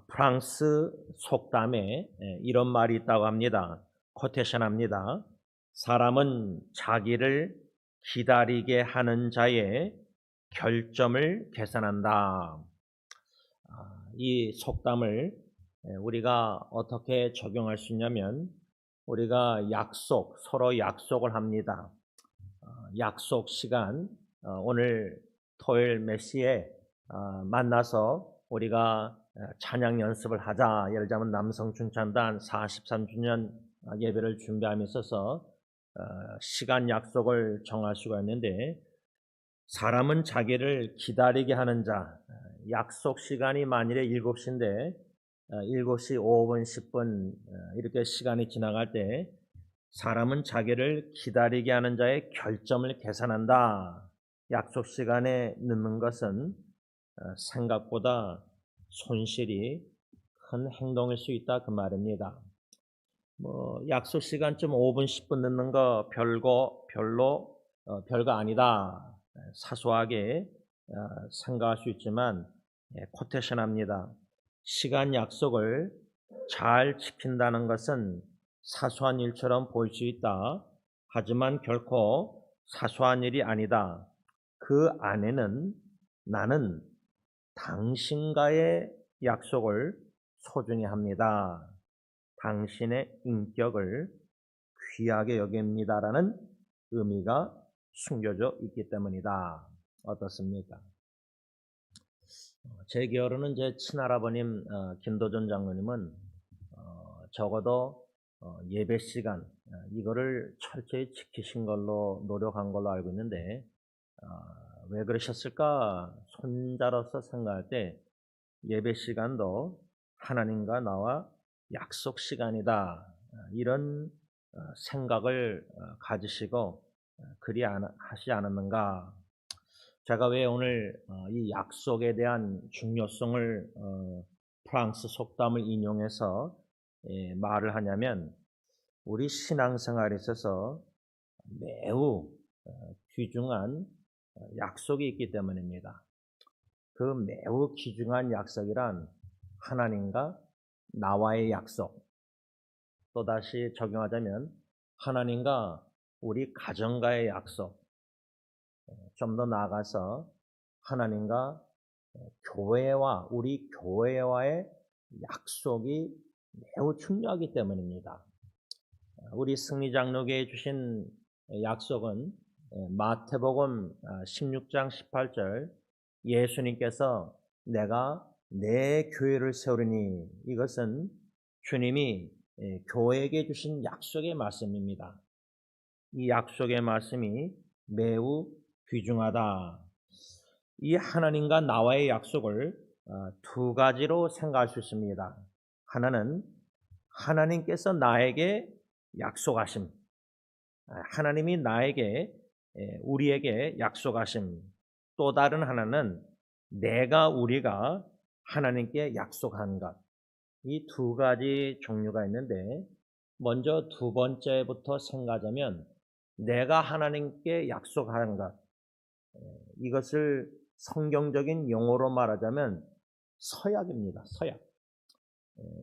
프랑스 속담에 이런 말이 있다고 합니다. 코테이션 합니다. 사람은 자기를 기다리게 하는 자의 결점을 계산한다. 이 속담을 우리가 어떻게 적용할 수 있냐면, 우리가 서로 약속을 합니다. 약속 시간, 오늘 토요일 몇 시에 만나서 우리가 찬양 연습을 하자. 예를 들자면 남성춘찬단 43주년 예배를 준비함에 있어서 시간 약속을 정할 수가 있는데, 사람은 자기를 기다리게 하는 자, 약속 시간이 만일에 7시인데 7시 5분, 10분 이렇게 시간이 지나갈 때 사람은 자기를 기다리게 하는 자의 결점을 계산한다. 약속 시간에 늦는 것은 생각보다 손실이 큰 행동일 수 있다, 그 말입니다. 약속 시간쯤 5분, 10분 늦는 거 별거 아니다. 사소하게 생각할 수 있지만 코테이션 합니다. 시간 약속을 잘 지킨다는 것은 사소한 일처럼 보일 수 있다. 하지만 결코 사소한 일이 아니다. 그 안에는 나는 당신과의 약속을 소중히 합니다. 당신의 인격을 귀하게 여깁니다라는 의미가 숨겨져 있기 때문이다. 어떻습니까? 제 기억으로는 제 친할아버님 김도전 장로님은 적어도 예배 시간 이거를 철저히 지키신 걸로 노력한 걸로 알고 있는데, 왜 그러셨을까? 손자로서 생각할 때 예배 시간도 하나님과 나와 약속 시간이다, 이런 생각을 가지시고 그리 하지 않았는가. 제가 왜 오늘 이 약속에 대한 중요성을 프랑스 속담을 인용해서 말을 하냐면, 우리 신앙생활에 있어서 매우 귀중한 약속이 있기 때문입니다. 그 매우 귀중한 약속이란 하나님과 나와의 약속, 또다시 적용하자면 하나님과 우리 가정과의 약속, 좀 더 나아가서 하나님과 우리 교회와의 약속이 매우 중요하기 때문입니다. 우리 승리장로교에 주신 약속은 마태복음 16장 18절, 예수님께서 내가 내 교회를 세우리니, 이것은 주님이 교회에게 주신 약속의 말씀입니다. 이 약속의 말씀이 매우 귀중하다. 이 하나님과 나와의 약속을 두 가지로 생각할 수 있습니다. 하나는 하나님께서 나에게 약속하심, 하나님이 우리에게 약속하심. 또 다른 하나는 우리가 하나님께 약속한 것. 이 두 가지 종류가 있는데, 먼저 두 번째부터 생각하자면 내가 하나님께 약속한 것, 이것을 성경적인 용어로 말하자면 서약입니다. 서약.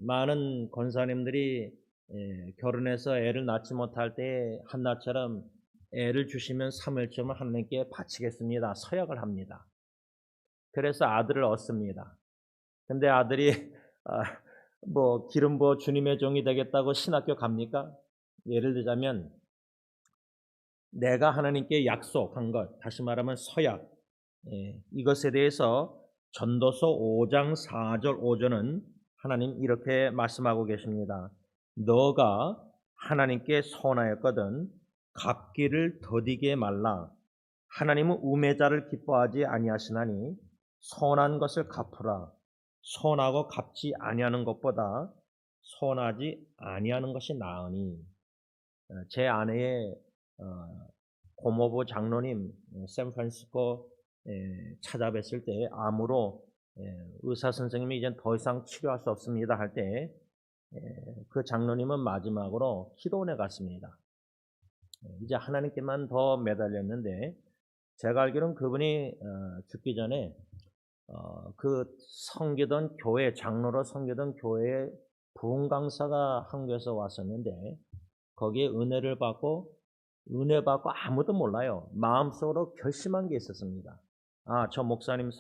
많은 권사님들이 결혼해서 애를 낳지 못할 때 한나처럼 애를 주시면 3일쯤은 하나님께 바치겠습니다, 서약을 합니다. 그래서 아들을 얻습니다. 근데 아들이 기름 부어 주님의 종이 되겠다고 신학교 갑니까? 예를 들자면 내가 하나님께 약속한 것, 다시 말하면 서약, 이것에 대해서 전도서 5장 4절 5절은 하나님 이렇게 말씀하고 계십니다. 너가 하나님께 선하였거든 갚기를 더디게 말라. 하나님은 우매자를 기뻐하지 아니하시나니 선한 것을 갚으라. 선하고 갚지 아니하는 것보다 선하지 아니하는 것이 나으니. 제 아내의 고모부 장로님 샌프란시스코 찾아뵀을 때 암으로 의사 선생님이 이제 더 이상 치료할 수 없습니다 할 때 그 장로님은 마지막으로 기도원에 갔습니다. 이제 하나님께만 더 매달렸는데, 제가 알기로는 그분이 죽기 전에 그 섬기던 교회 장로로 섬기던 교회에 부흥 강사가 한국에서 왔었는데 거기에 은혜 받고 아무도 몰라요. 마음속으로 결심한 게 있었습니다. 저 목사님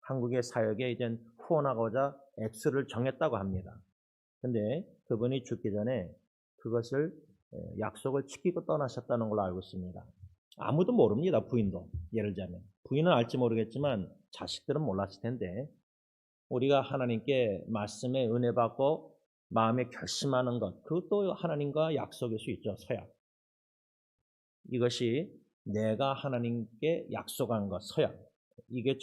한국의 사역에 이제 후원하고자 액수를 정했다고 합니다. 근데 그분이 죽기 전에 그것을 약속을 지키고 떠나셨다는 걸로 알고 있습니다. 아무도 모릅니다. 부인도. 예를 들자면 부인은 알지 모르겠지만 자식들은 몰랐을 텐데 우리가 하나님께 말씀에 은혜 받고 마음에 결심하는 것, 그것도 하나님과 약속일 수 있죠. 서약. 이것이 내가 하나님께 약속한 것, 서약. 이게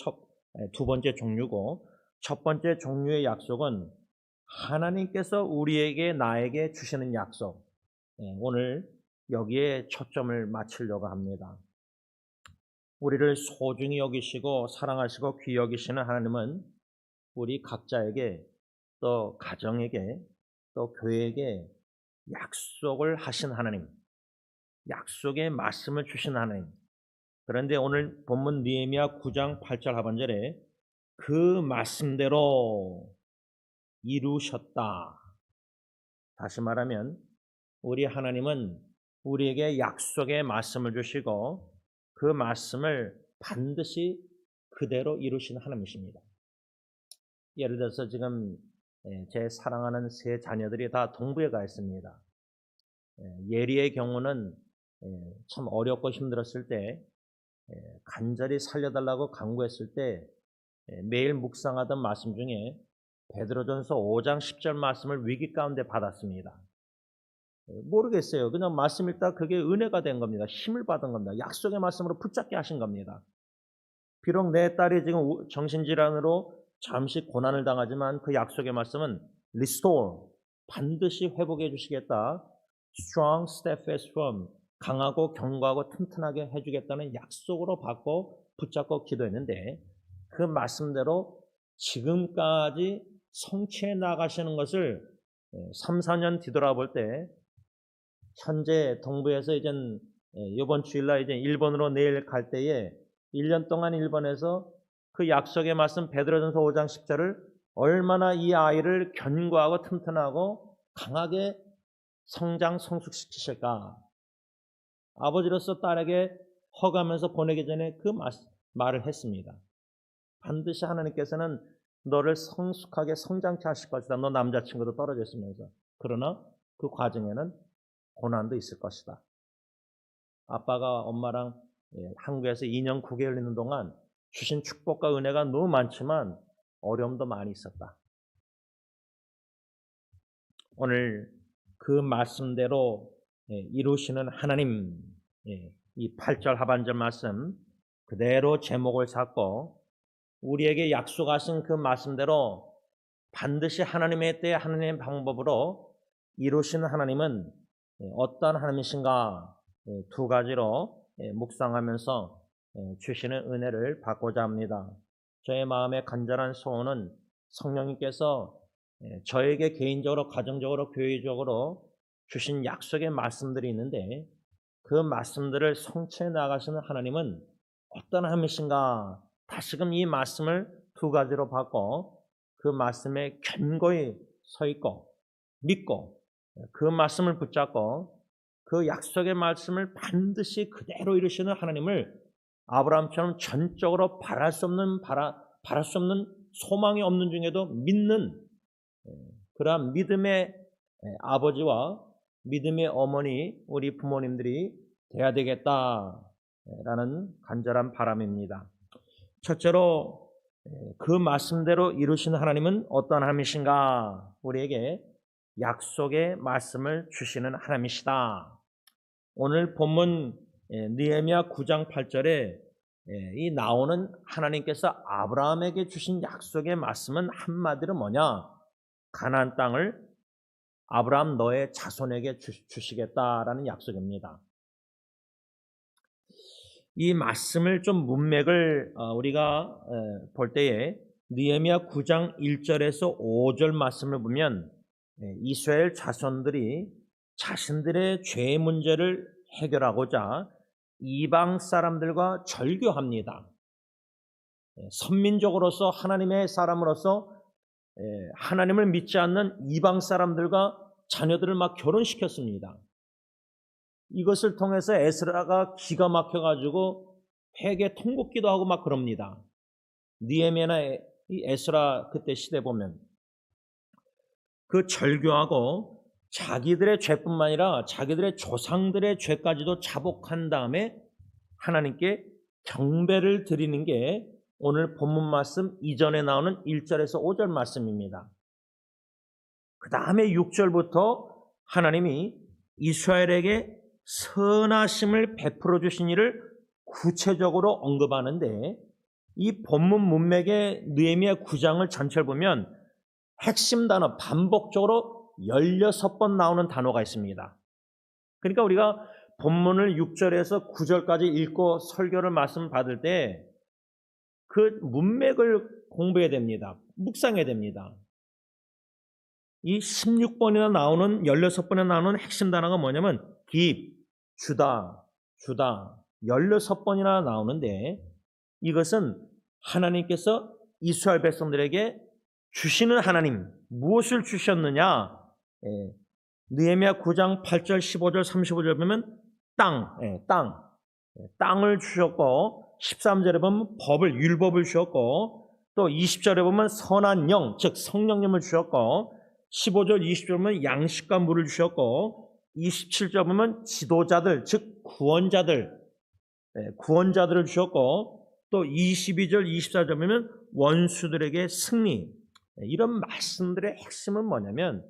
두 번째 종류고, 첫 번째 종류의 약속은 하나님께서 우리에게 나에게 주시는 약속. 오늘 여기에 초점을 맞추려고 합니다. 우리를 소중히 여기시고 사랑하시고 귀히 여기시는 하나님은 우리 각자에게 또 가정에게 또 교회에게 약속을 하신 하나님, 약속의 말씀을 주신 하나님. 그런데 오늘 본문 느헤미야 9장 8절 하반절에 그 말씀대로 이루셨다. 다시 말하면 우리 하나님은 우리에게 약속의 말씀을 주시고 그 말씀을 반드시 그대로 이루신 하나님이십니다. 예를 들어서 지금 제 사랑하는 세 자녀들이 다 동부에 가 있습니다. 예리의 경우는 참 어렵고 힘들었을 때 간절히 살려달라고 간구했을 때 매일 묵상하던 말씀 중에 베드로전서 5장 10절 말씀을 위기 가운데 받았습니다. 모르겠어요. 그냥 말씀 읽다 그게 은혜가 된 겁니다. 힘을 받은 겁니다. 약속의 말씀으로 붙잡게 하신 겁니다. 비록 내 딸이 지금 정신질환으로 잠시 고난을 당하지만 그 약속의 말씀은 restore, 반드시 회복해 주시겠다. strong, steadfast, firm, 강하고 견고하고 튼튼하게 해주겠다는 약속으로 받고 붙잡고 기도했는데 그 말씀대로 지금까지 성취해 나가시는 것을 3, 4년 뒤돌아볼 때 현재 동부에서 이번 주일날 일본으로 내일 갈 때에 1년 동안 일본에서 그 약속의 말씀 베드로전서 5장 10절을 얼마나 이 아이를 견고하고 튼튼하고 강하게 성숙시키실까. 아버지로서 딸에게 허가하면서 보내기 전에 그 말을 했습니다. 반드시 하나님께서는 너를 성숙하게 성장케 하실 것이다. 너 남자친구도 떨어져 있으면서. 그러나 그 과정에는 고난도 있을 것이다. 아빠가 엄마랑 한국에서 2년 9개월 있는 동안 주신 축복과 은혜가 너무 많지만 어려움도 많이 있었다. 오늘 그 말씀대로 이루시는 하나님, 이 8절 하반절 말씀 그대로 제목을 잡고 우리에게 약속하신 그 말씀대로 반드시 하나님의 때에 하나님의 방법으로 이루시는 하나님은 어떤 하나님이신가 두 가지로 묵상하면서 주시는 은혜를 받고자 합니다. 저의 마음의 간절한 소원은 성령님께서 저에게 개인적으로, 가정적으로, 교회적으로 주신 약속의 말씀들이 있는데 그 말씀들을 성취해 나가시는 하나님은 어떤 하나님이신가 다시금 이 말씀을 두 가지로 받고 그 말씀에 견고히 서 있고 믿고 그 말씀을 붙잡고 그 약속의 말씀을 반드시 그대로 이루시는 하나님을 아브라함처럼 전적으로 바랄 수 없는 소망이 없는 중에도 믿는 그러한 믿음의 아버지와 믿음의 어머니 우리 부모님들이 돼야 되겠다라는 간절한 바람입니다. 첫째로 그 말씀대로 이루시는 하나님은 어떤 하나님이신가? 우리에게 약속의 말씀을 주시는 하나님이시다. 오늘 본문 느헤미야 9장 8절에 이 나오는 하나님께서 아브라함에게 주신 약속의 말씀은 한마디로 뭐냐? 가나안 땅을 아브라함 너의 자손에게 주시겠다라는 약속입니다. 이 말씀을 좀 문맥을 우리가 볼 때에 느헤미야 9장 1절에서 5절 말씀을 보면 이스라엘 자손들이 자신들의 죄 문제를 해결하고자 이방 사람들과 절교합니다. 선민족으로서 하나님의 사람으로서 하나님을 믿지 않는 이방 사람들과 자녀들을 막 결혼시켰습니다. 이것을 통해서 에스라가 기가 막혀가지고 회개 통곡기도 하고 막 그럽니다. 느헤미야나 이 에스라 그때 시대 보면 그 절교하고 자기들의 죄뿐만 아니라 자기들의 조상들의 죄까지도 자복한 다음에 하나님께 경배를 드리는 게 오늘 본문 말씀 이전에 나오는 1절에서 5절 말씀입니다. 그 다음에 6절부터 하나님이 이스라엘에게 선하심을 베풀어 주신 일을 구체적으로 언급하는데 이 본문 문맥의 느헤미야 9장을 전체를 보면 핵심 단어 반복적으로 16번 나오는 단어가 있습니다. 그러니까 우리가 본문을 6절에서 9절까지 읽고 설교를 말씀 받을 때 그 문맥을 공부해야 됩니다. 묵상해야 됩니다. 이 16번이나 나오는 16번이나 나오는 핵심 단어가 뭐냐면 깁, 주다 16번이나 나오는데 이것은 하나님께서 이스라엘 백성들에게 주시는 하나님, 무엇을 주셨느냐? 느헤미야 9장 8절, 15절, 35절 보면 땅을 주셨고 13절에 보면 법을, 율법을 주셨고 또 20절에 보면 선한 영, 즉 성령님을 주셨고 15절, 20절 보면 양식과 물을 주셨고 27절 보면 지도자들, 즉 구원자들을 주셨고 또 22절, 24절 보면 원수들에게 승리. 이런 말씀들의 핵심은 뭐냐면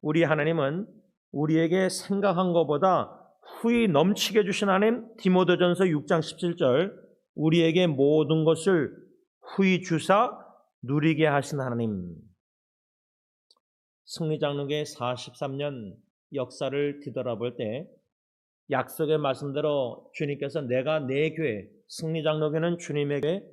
우리 하나님은 우리에게 생각한 것보다 후히 넘치게 주신 하나님, 디모데전서 6장 17절 우리에게 모든 것을 후히 주사 누리게 하신 하나님. 승리장로교의 43년 역사를 뒤돌아볼 때 약속의 말씀대로 주님께서 내가 내 교회, 승리장로교는 주님의 교회,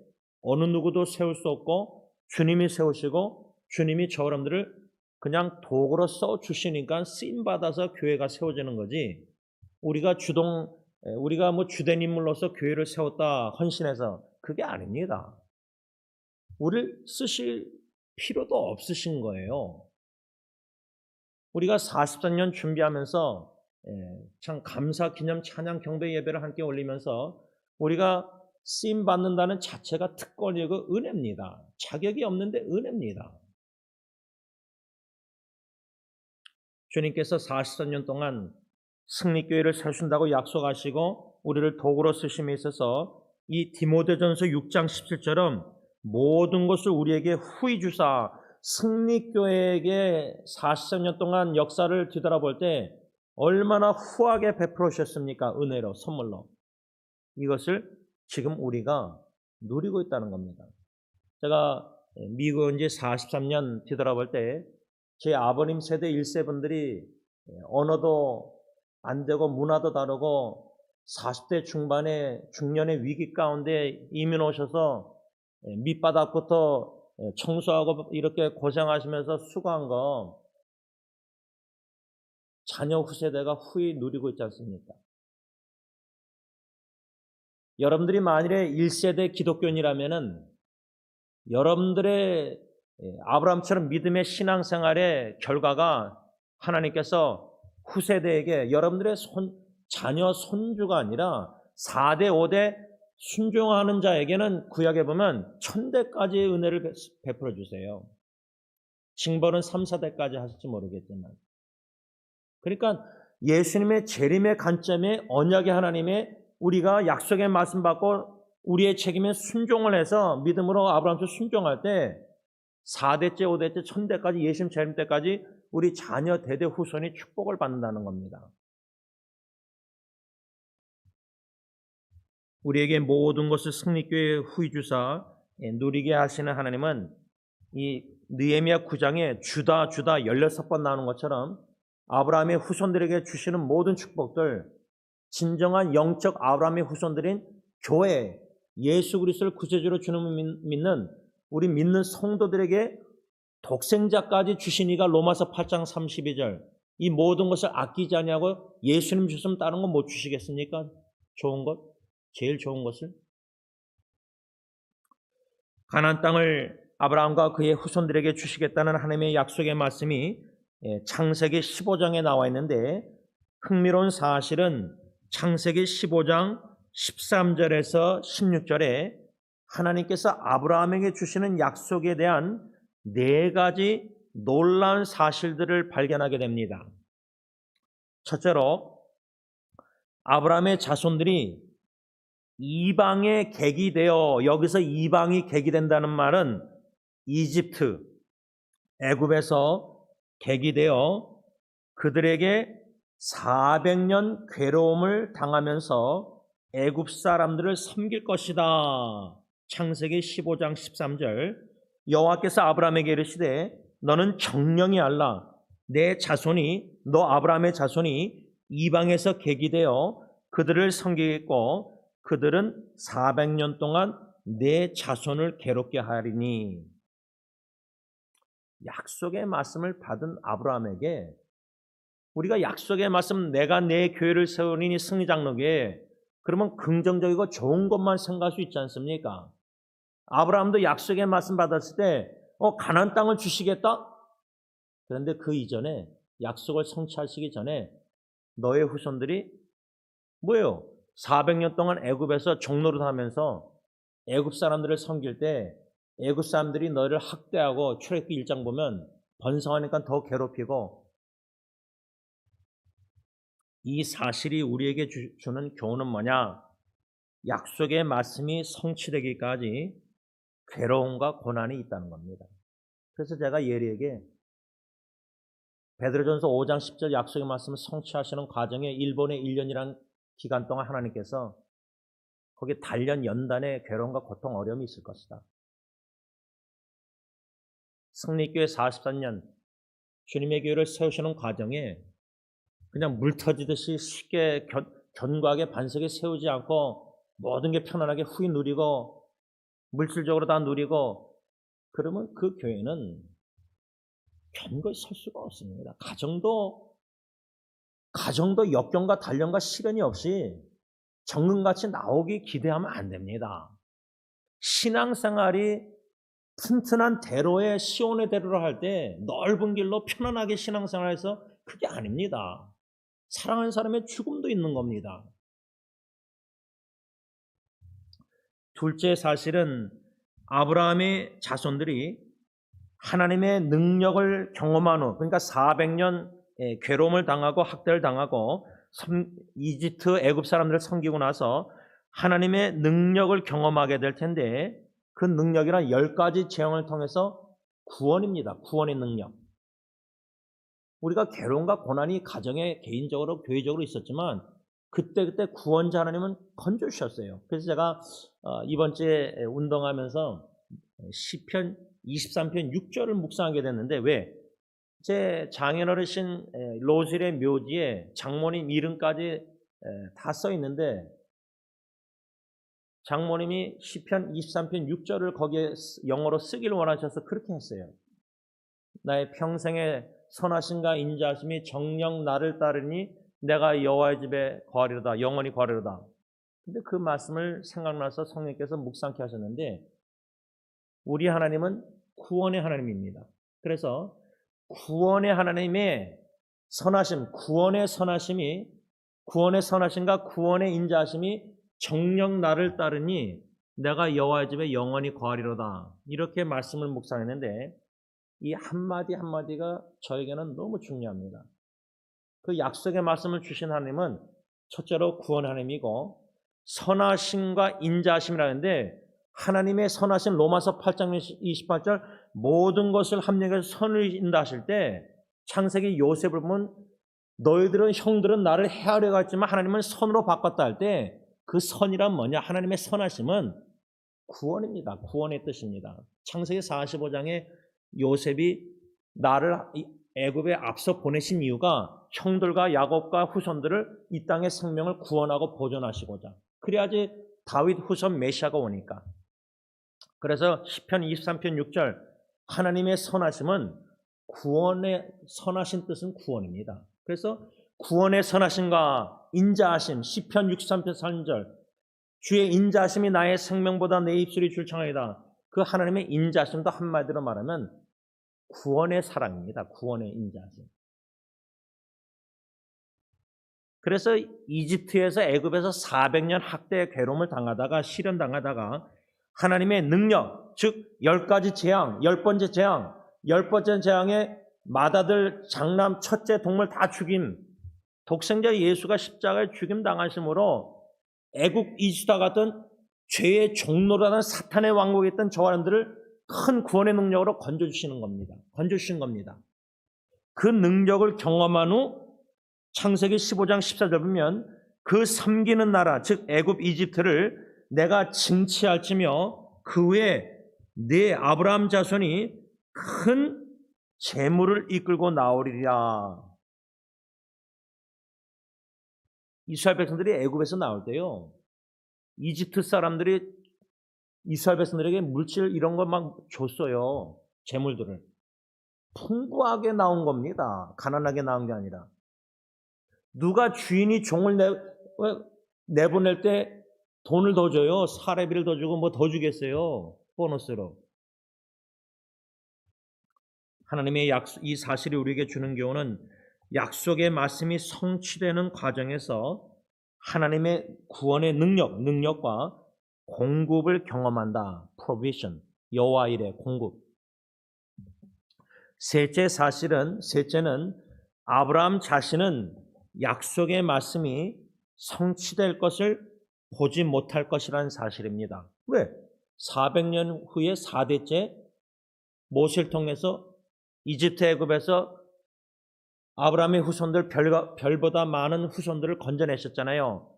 어느 누구도 세울 수 없고 주님이 세우시고 주님이 저 여러분들을 그냥 도구로 써주시니까 쓰임받아서 교회가 세워지는 거지 우리가 주된 인물로서 교회를 세웠다 헌신해서 그게 아닙니다. 우리를 쓰실 필요도 없으신 거예요. 우리가 44년 준비하면서 참 감사 기념 찬양 경배 예배를 함께 올리면서 우리가 쓰임 받는다는 자체가 특권이고 은혜입니다. 자격이 없는데 은혜입니다. 주님께서 44년 동안 승리교회를 세우신다고 약속하시고 우리를 도구로 쓰심에 있어서 이 디모데전서 6장 17절은 모든 것을 우리에게 후히 주사 승리교회에게 43년 동안 역사를 뒤돌아볼 때 얼마나 후하게 베풀어 주셨습니까? 은혜로, 선물로. 이것을 지금 우리가 누리고 있다는 겁니다. 제가 미국 온 지 43년 뒤돌아볼 때 제 아버님 세대 1세분들이 언어도 안 되고 문화도 다르고 40대 중반에 중년의 위기 가운데 이민 오셔서 밑바닥부터 청소하고 이렇게 고생하시면서 수고한 거 자녀 후세대가 후히 누리고 있지 않습니까? 여러분들이 만일에 1세대 기독교인이라면은 여러분들의 아브라함처럼 믿음의 신앙생활의 결과가 하나님께서 후세대에게 여러분들의 자녀 손주가 아니라 4대 5대 순종하는 자에게는 구약에 보면 1000대까지의 은혜를 베풀어 주세요. 징벌은 3, 4대까지 하실지 모르겠지만 그러니까 예수님의 재림의 관점에 언약의 하나님의 우리가 약속의 말씀 받고 우리의 책임에 순종을 해서 믿음으로 아브라함처럼 순종할 때 4대째, 5대째, 1000대까지 예수님 재림 때까지 우리 자녀 대대 후손이 축복을 받는다는 겁니다. 우리에게 모든 것을 승리교회에 후히 주사 누리게 하시는 하나님은 이 느헤미야 9장에 주다 16번 나오는 것처럼 아브라함의 후손들에게 주시는 모든 축복들 진정한 영적 아브라함의 후손들인 교회 예수 그리스도를 구세주로 주는 믿는 우리 믿는 성도들에게 독생자까지 주시니가 로마서 8장 32절 이 모든 것을 아끼지 아니하고 예수님 주시면 다른 건 못 주시겠습니까? 좋은 것? 제일 좋은 것을? 가나안 땅을 아브라함과 그의 후손들에게 주시겠다는 하나님의 약속의 말씀이 창세기 15장에 나와 있는데, 흥미로운 사실은 창세기 15장 13절에서 16절에 하나님께서 아브라함에게 주시는 약속에 대한 4가지 놀라운 사실들을 발견하게 됩니다. 첫째로, 아브라함의 자손들이 이방의 객이 되어, 여기서 이방이 객이 된다는 말은 이집트, 애굽에서 객이 되어 그들에게 400년 괴로움을 당하면서 애굽 사람들을 섬길 것이다. 창세기 15장 13절, 여호와께서 아브라함에게 이르시되 너는 정령이 알라. 너 아브라함의 자손이 이방에서 객이 되어 그들을 섬기겠고 그들은 400년 동안 내 자손을 괴롭게 하리니. 약속의 말씀을 받은 아브라함에게, 우리가 약속의 말씀, 내가 내 교회를 세우리니 승리장로교회, 그러면 긍정적이고 좋은 것만 생각할 수 있지 않습니까? 아브라함도 약속의 말씀 받았을 때 가나안 땅을 주시겠다? 그런데 그 이전에, 약속을 성취하시기 전에 너의 후손들이 뭐예요? 400년 동안 애굽에서 종노릇 하면서 애굽 사람들을 섬길 때 애굽 사람들이 너희를 학대하고, 출애굽기 1장 보면 번성하니까 더 괴롭히고, 이 사실이 우리에게 주는 교훈은 뭐냐? 약속의 말씀이 성취되기까지 괴로움과 고난이 있다는 겁니다. 그래서 제가 예리에게 베드로전서 5장 10절 약속의 말씀을 성취하시는 과정에 일본의 1년이라는 기간 동안 하나님께서 거기에 단련 연단의 괴로움과 고통, 어려움이 있을 것이다. 승리교회 43년 주님의 교회를 세우시는 과정에 그냥 물 터지듯이 쉽게 견고하게 반석에 세우지 않고 모든 게 편안하게 후히 누리고 물질적으로 다 누리고 그러면 그 교회는 견고히 설 수가 없습니다. 가정도 역경과 단련과 시련이 없이 정금같이 나오기 기대하면 안 됩니다. 신앙생활이 튼튼한 대로에, 시온의 대로를 할 때 넓은 길로 편안하게 신앙생활해서 그게 아닙니다. 사랑하는 사람의 죽음도 있는 겁니다. 둘째 사실은 아브라함의 자손들이 하나님의 능력을 경험한 후, 그러니까 400년 괴로움을 당하고 학대를 당하고 이집트, 애굽 사람들을 섬기고 나서 하나님의 능력을 경험하게 될 텐데, 그 능력이란 10가지 재앙을 통해서 구원입니다. 구원의 능력. 우리가 괴로움과 고난이 가정에, 개인적으로, 교회적으로 있었지만 그때 구원자 하나님은 건져주셨어요. 그래서 제가 이번 주에 운동하면서 시편 23편 6절을 묵상하게 됐는데, 왜? 제 장인어르신 로실의 묘지에 장모님 이름까지 다 써 있는데, 장모님이 시편 23편 6절을 거기에 영어로 쓰기를 원하셔서 그렇게 했어요. 나의 평생의 선하심과 인자하심이 정녕 나를 따르니 내가 여호와의 집에 거하리로다, 영원히 거하리로다. 근데 그 말씀을 생각나서 성령께서 묵상케 하셨는데, 우리 하나님은 구원의 하나님입니다. 그래서 구원의 하나님의 선하심, 구원의 선하심과 구원의 인자하심이 정녕 나를 따르니 내가 여호와의 집에 영원히 거하리로다. 이렇게 말씀을 묵상했는데, 이 한마디 한마디가 저에게는 너무 중요합니다. 그 약속의 말씀을 주신 하나님은 첫째로 구원 하나님이고 선하심과 인자하심이라는데, 하나님의 선하신 로마서 8장 28절 모든 것을 합력해서 선을 인도하실 때, 창세기 요셉을 보면 형들은 나를 해하려고 했지만 하나님은 선으로 바꿨다 할 때, 그 선이란 뭐냐? 하나님의 선하심은 구원입니다. 구원의 뜻입니다. 창세기 45장에 요셉이 나를 애굽에 앞서 보내신 이유가 형들과 야곱과 후손들을 이 땅의 생명을 구원하고 보존하시고자, 그래야지 다윗 후손 메시아가 오니까. 그래서 시편 23편 6절 하나님의 선하심은, 구원의 선하신 뜻은 구원입니다. 그래서 구원의 선하심과 인자하심, 시편 63편 3절 주의 인자하심이 나의 생명보다 내 입술이 줄창하리다. 그 하나님의 인자심도 한마디로 말하면 구원의 사랑입니다. 구원의 인자심. 그래서 이집트에서 애굽에서 400년 학대의 괴로움을 당하다가 실현당하다가 하나님의 능력, 즉 10가지 재앙, 10번째 재앙, 10번째 재앙에 맏아들, 장남, 첫째 동물 다 죽임, 독생자 예수가 십자가에 죽임 당하심으로 애국 이스라 같은 죄의 종로라는 사탄의 왕국에 있던 저 사람들을 큰 구원의 능력으로 건져주시는 겁니다. 건져주신 겁니다. 그 능력을 경험한 후 창세기 15장 14절 보면 그 섬기는 나라 즉 애굽 이집트를 내가 징치할지며 그 후에 네 아브라함 자손이 큰 재물을 이끌고 나오리라. 이스라엘 백성들이 애굽에서 나올 때요, 이집트 사람들이 이스라엘 백성들에게 물질 이런 걸 막 줬어요. 재물들을. 풍부하게 나온 겁니다. 가난하게 나온 게 아니라. 누가 주인이 종을 내보낼 때 돈을 더 줘요? 사례비를 더 주고 뭐 더 주겠어요? 보너스로. 하나님의 이 사실이 우리에게 주는 교훈은 약속의 말씀이 성취되는 과정에서 하나님의 구원의 능력과 공급을 경험한다. provision, 여호와 일의 공급. 셋째는 아브라함 자신은 약속의 말씀이 성취될 것을 보지 못할 것이라는 사실입니다. 왜? 400년 후에 4대째 모세를 통해서 이집트 애굽에서 아브라함의 후손들 별보다 많은 후손들을 건져내셨잖아요.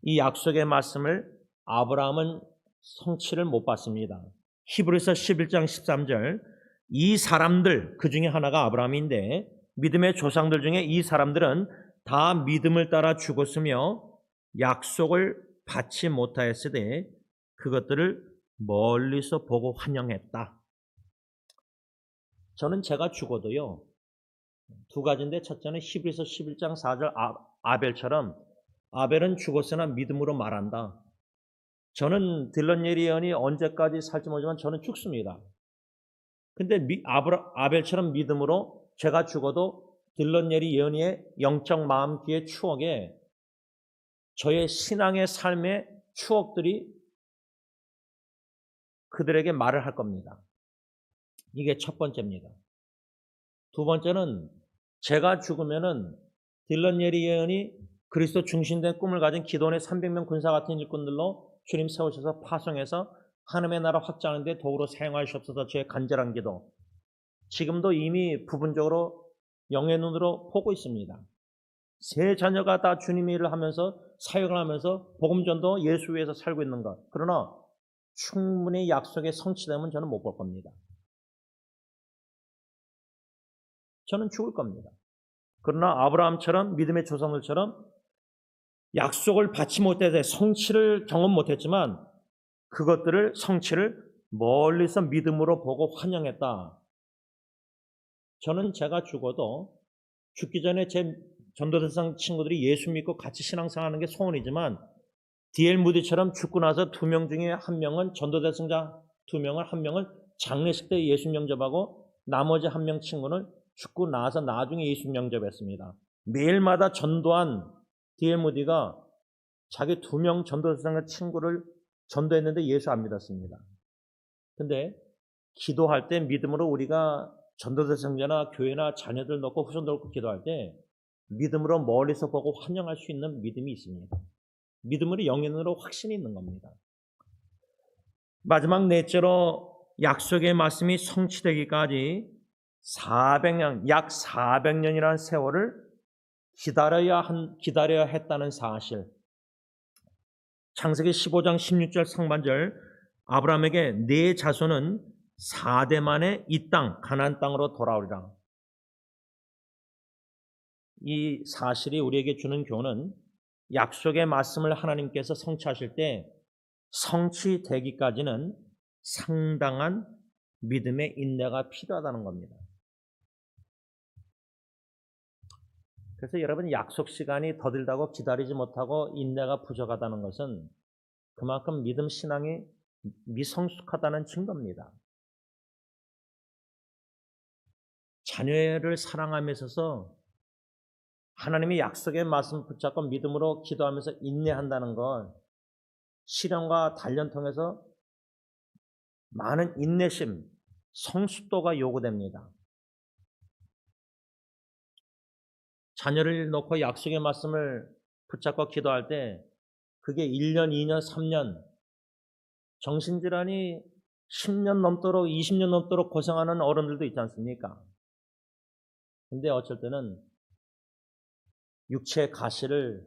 이 약속의 말씀을 아브라함은 성취를 못 봤습니다. 히브리서 11장 13절 이 사람들, 그 중에 하나가 아브라함인데 믿음의 조상들 중에 이 사람들은 다 믿음을 따라 죽었으며 약속을 받지 못하였으되 그것들을 멀리서 보고 환영했다. 저는 제가 죽어도요, 두 가지인데 첫째는 히브리서 11장 4절 아벨처럼 아벨은 죽었으나 믿음으로 말한다. 저는 딜런 예리언이 언제까지 살지 모르지만 저는 죽습니다. 근데 아벨처럼 믿음으로 제가 죽어도 딜런 예리언의 영적 마음 귀의 추억에 저의 신앙의 삶의 추억들이 그들에게 말을 할 겁니다. 이게 첫 번째입니다. 두 번째는 제가 죽으면은 딜런 예리언이 그리스도 중심된 꿈을 가진 기도원의 300명 군사 같은 일꾼들로 주님 세우셔서 파송해서 하나님의 나라 확장하는 데 도구로 사용하시옵소서. 저의 간절한 기도. 지금도 이미 부분적으로 영의 눈으로 보고 있습니다. 세 자녀가 다 주님의 일을 하면서 사역을 하면서 복음전도 예수 위에서 살고 있는 것. 그러나 충분히 약속의 성취되면 저는 못 볼 겁니다. 저는 죽을 겁니다. 그러나 아브라함처럼 믿음의 조상들처럼 약속을 받지 못해서 성취를 경험 못했지만 그것들을 성취를 멀리서 믿음으로 보고 환영했다. 저는 제가 죽어도 죽기 전에 제 전도대상 친구들이 예수 믿고 같이 신앙생활하는 게 소원이지만 D.L. 무디처럼 죽고 나서 2명 중에 1명은 전도대상자 2명을 1명을 장례식 때 예수 영접하고 나머지 1명 친구는 죽고 나서 나중에 예수 영접했습니다. 매일마다 전도한 D.L. 무디가 자기 2명 전도대상자 친구를 전도했는데 예수 안 믿었습니다. 근데 기도할 때 믿음으로 우리가 전도대상자나 교회나 자녀들 놓고 후손들 놓고 기도할 때 믿음으로 멀리서 보고 환영할 수 있는 믿음이 있습니다. 믿음으로 영연으로 확신이 있는 겁니다. 마지막 넷째로 약속의 말씀이 성취되기까지 400년, 약 400년이라는 세월을 기다려야 했다는 사실. 창세기 15장 16절 상반절 아브라함에게 네 자손은 4대 만에 이 땅, 가나안 땅으로 돌아오리라. 이 사실이 우리에게 주는 교훈은 약속의 말씀을 하나님께서 성취하실 때 성취되기까지는 상당한 믿음의 인내가 필요하다는 겁니다. 그래서 여러분 약속 시간이 더딜다고 기다리지 못하고 인내가 부족하다는 것은 그만큼 믿음 신앙이 미성숙하다는 증거입니다. 자녀를 사랑함에 있어서 하나님의 약속의 말씀 붙잡고 믿음으로 기도하면서 인내한다는 건 시련과 단련 통해서 많은 인내심, 성숙도가 요구됩니다. 자녀를 놓고 약속의 말씀을 붙잡고 기도할 때 그게 1년, 2년, 3년, 정신질환이 10년 넘도록 20년 넘도록 고생하는 어른들도 있지 않습니까? 근데 어쩔 때는 육체의 가시를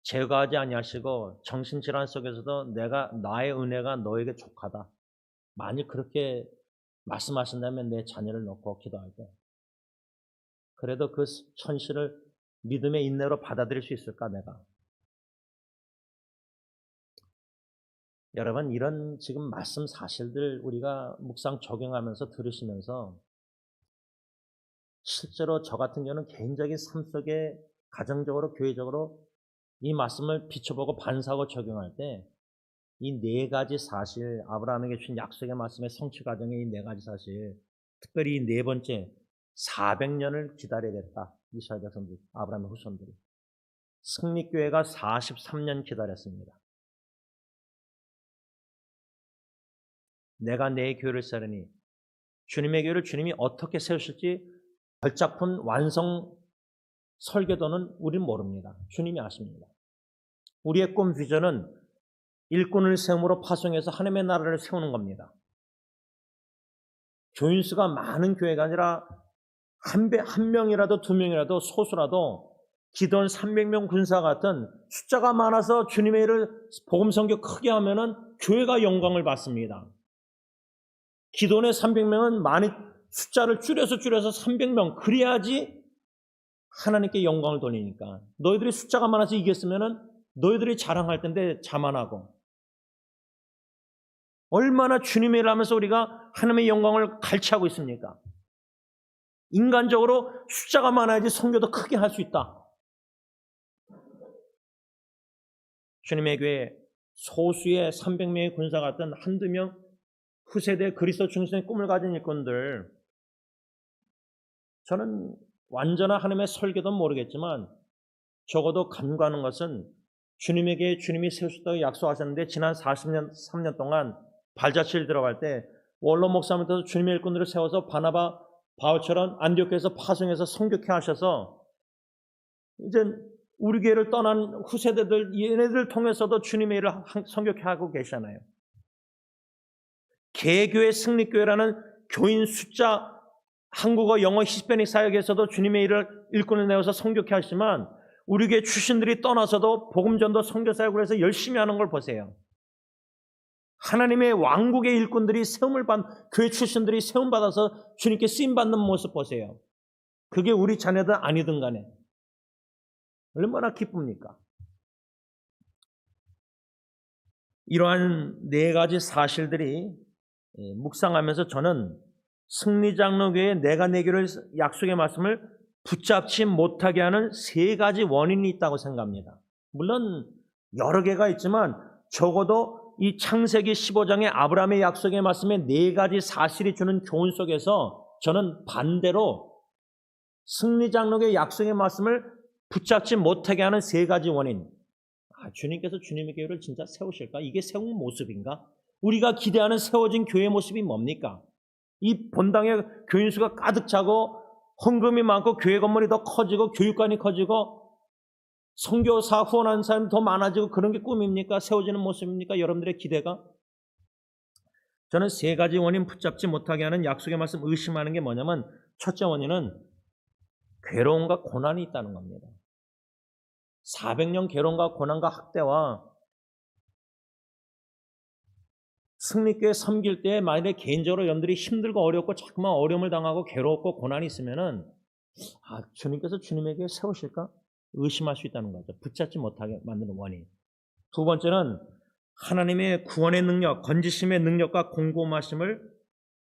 제거하지 아니하시고 정신질환 속에서도 나의 은혜가 너에게 족하다. 만약 그렇게 말씀하신다면 내 자녀를 놓고 기도할 때 그래도 그 천시를 믿음의 인내로 받아들일 수 있을까 내가? 여러분 이런 지금 말씀 사실들 우리가 묵상 적용하면서 들으시면서 실제로 저 같은 경우는 개인적인 삶 속에 가정적으로 교회적으로 이 말씀을 비춰보고 반사하고 적용할 때 이 네 가지 사실 아브라함에게 주신 약속의 말씀의 성취 과정의 이 네 가지 사실 특별히 이 네 번째 400년을 기다려야 됐다. 이스라엘 백성들 아브라함의 후손들이 승리교회가 43년 기다렸습니다. 내가 내 교회를 세우니 주님의 교회를 주님이 어떻게 세우실지 별작품 완성 설계도는 우리는 모릅니다. 주님이 아십니다. 우리의 꿈 비전은 일꾼을 세움으로 파송해서 하나님의 나라를 세우는 겁니다. 교인수가 많은 교회가 아니라 한 명이라도 두 명이라도 소수라도 기도원 300명 군사 같은 숫자가 많아서 주님의 일을 복음 선교 크게 하면은 교회가 영광을 받습니다. 기도원의 300명은 많이 숫자를 줄여서 300명 그래야지 하나님께 영광을 돌리니까. 너희들이 숫자가 많아서 이겼으면은 너희들이 자랑할 텐데 자만하고 얼마나 주님의 일을 하면서 우리가 하나님의 영광을 갈취하고 있습니까? 인간적으로 숫자가 많아야지 선교도 크게 할 수 있다. 주님의 교회 소수의 300명의 군사 같은 한두 명 후세대 그리스도 중심의 꿈을 가진 일꾼들 저는 완전한 하나님의 설계도 모르겠지만 적어도 간과하는 것은 주님에게 주님이 세우셨다고 약속하셨는데 지난 3년 동안 발자취를 들어갈 때 원로 목사님께서 주님의 일꾼들을 세워서 바나바, 바울처럼 안디옥에서 파송해서 성교케 하셔서 이제 우리 교회를 떠난 후세대들 얘네들을 통해서도 주님의 일을 성교케 하고 계시잖아요. 개교회 승리교회라는 교인 숫자 한국어, 영어, 히스패닉 사역에서도 주님의 일을 일꾼을 내어서 성교케 하시지만 우리 교회 출신들이 떠나서도 복음전도 선교사역을 해서 열심히 하는 걸 보세요. 하나님의 왕국의 일꾼들이 교회 출신들이 세움받아서 주님께 쓰임받는 모습 보세요. 그게 우리 자녀든 아니든 간에 얼마나 기쁩니까? 이러한 네 가지 사실들이 묵상하면서 저는 승리장로교회 내가 내 교회를 약속의 말씀을 붙잡지 못하게 하는 세 가지 원인이 있다고 생각합니다. 물론 여러 개가 있지만 적어도 이 창세기 15장의 아브라함의 약속의 말씀에 네 가지 사실이 주는 교훈 속에서 저는 반대로 승리장로교회 약속의 말씀을 붙잡지 못하게 하는 세 가지 원인. 주님께서 주님의 교회를 진짜 세우실까? 이게 세운 모습인가? 우리가 기대하는 세워진 교회 모습이 뭡니까? 이 본당에 교인수가 가득 차고 헌금이 많고 교회 건물이 더 커지고 교육관이 커지고 선교사 후원하는 사람이 더 많아지고 그런 게 꿈입니까? 세워지는 모습입니까? 여러분들의 기대가? 저는 세 가지 원인 붙잡지 못하게 하는 약속의 말씀 의심하는 게 뭐냐면 첫째 원인은 괴로움과 고난이 있다는 겁니다. 400년 괴로움과 고난과 학대와 승리교회 섬길 때 만약에 개인적으로 여러분들이 힘들고 어렵고 자꾸만 어려움을 당하고 괴롭고 고난이 있으면은 주님께서 주님에게 세우실까? 의심할 수 있다는 거죠. 붙잡지 못하게 만드는 원인. 두 번째는 하나님의 구원의 능력, 건지심의 능력과 공고하심을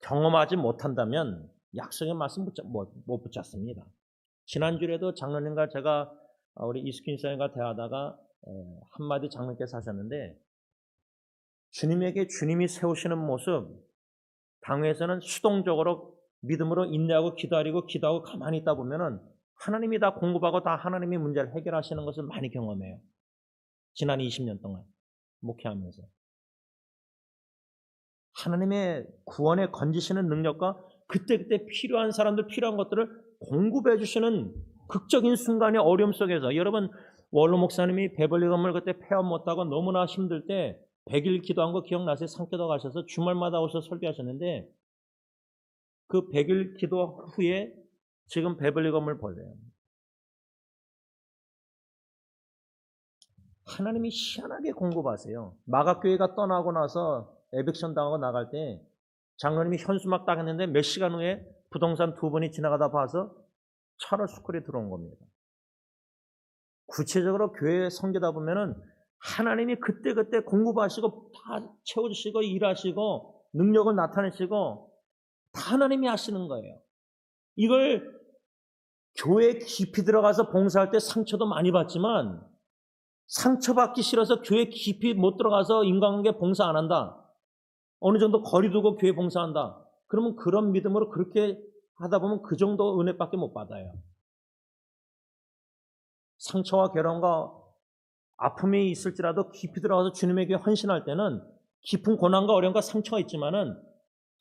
경험하지 못한다면 약속의 말씀 못 붙잡습니다. 지난주에도 장로님과 제가 우리 이스킨 사님과 대화하다가 한마디 장로님께서 하셨는데 주님에게 주님이 세우시는 모습, 당회에서는 수동적으로 믿음으로 인내하고 기도하고 가만히 있다 보면은 하나님이 다 공급하고 다 하나님이 문제를 해결하시는 것을 많이 경험해요. 지난 20년 동안 목회하면서. 하나님의 구원에 건지시는 능력과 그때그때 필요한 사람들 필요한 것들을 공급해 주시는 극적인 순간의 어려움 속에서, 여러분 원로 목사님이 베벌리 건물 그때 폐업 못하고 너무나 힘들 때 100일 기도한 거 기억나세요? 상교도 가셔서 주말마다 오셔서 설교하셨는데 그 100일 기도 후에 지금 베벌리 건물 보세요. 하나님이 희한하게 공급하세요. 마가교회가 떠나고 나서 에빅션 당하고 나갈 때 장로님이 현수막 딱 했는데 몇 시간 후에 부동산 두 분이 지나가다 봐서 차로 스쿨에 들어온 겁니다. 구체적으로 교회 섬기다 보면은 하나님이 그때그때 공급하시고 다 채워주시고 일하시고 능력을 나타내시고 다 하나님이 하시는 거예요. 이걸 교회 깊이 들어가서 봉사할 때 상처도 많이 받지만 상처받기 싫어서 교회 깊이 못 들어가서 인간관계 봉사 안 한다. 어느 정도 거리 두고 교회 봉사한다. 그러면 그런 믿음으로 그렇게 하다 보면 그 정도 은혜밖에 못 받아요. 상처와 괴로움과 아픔이 있을지라도 깊이 들어가서 주님에게 헌신할 때는 깊은 고난과 어려움과 상처가 있지만은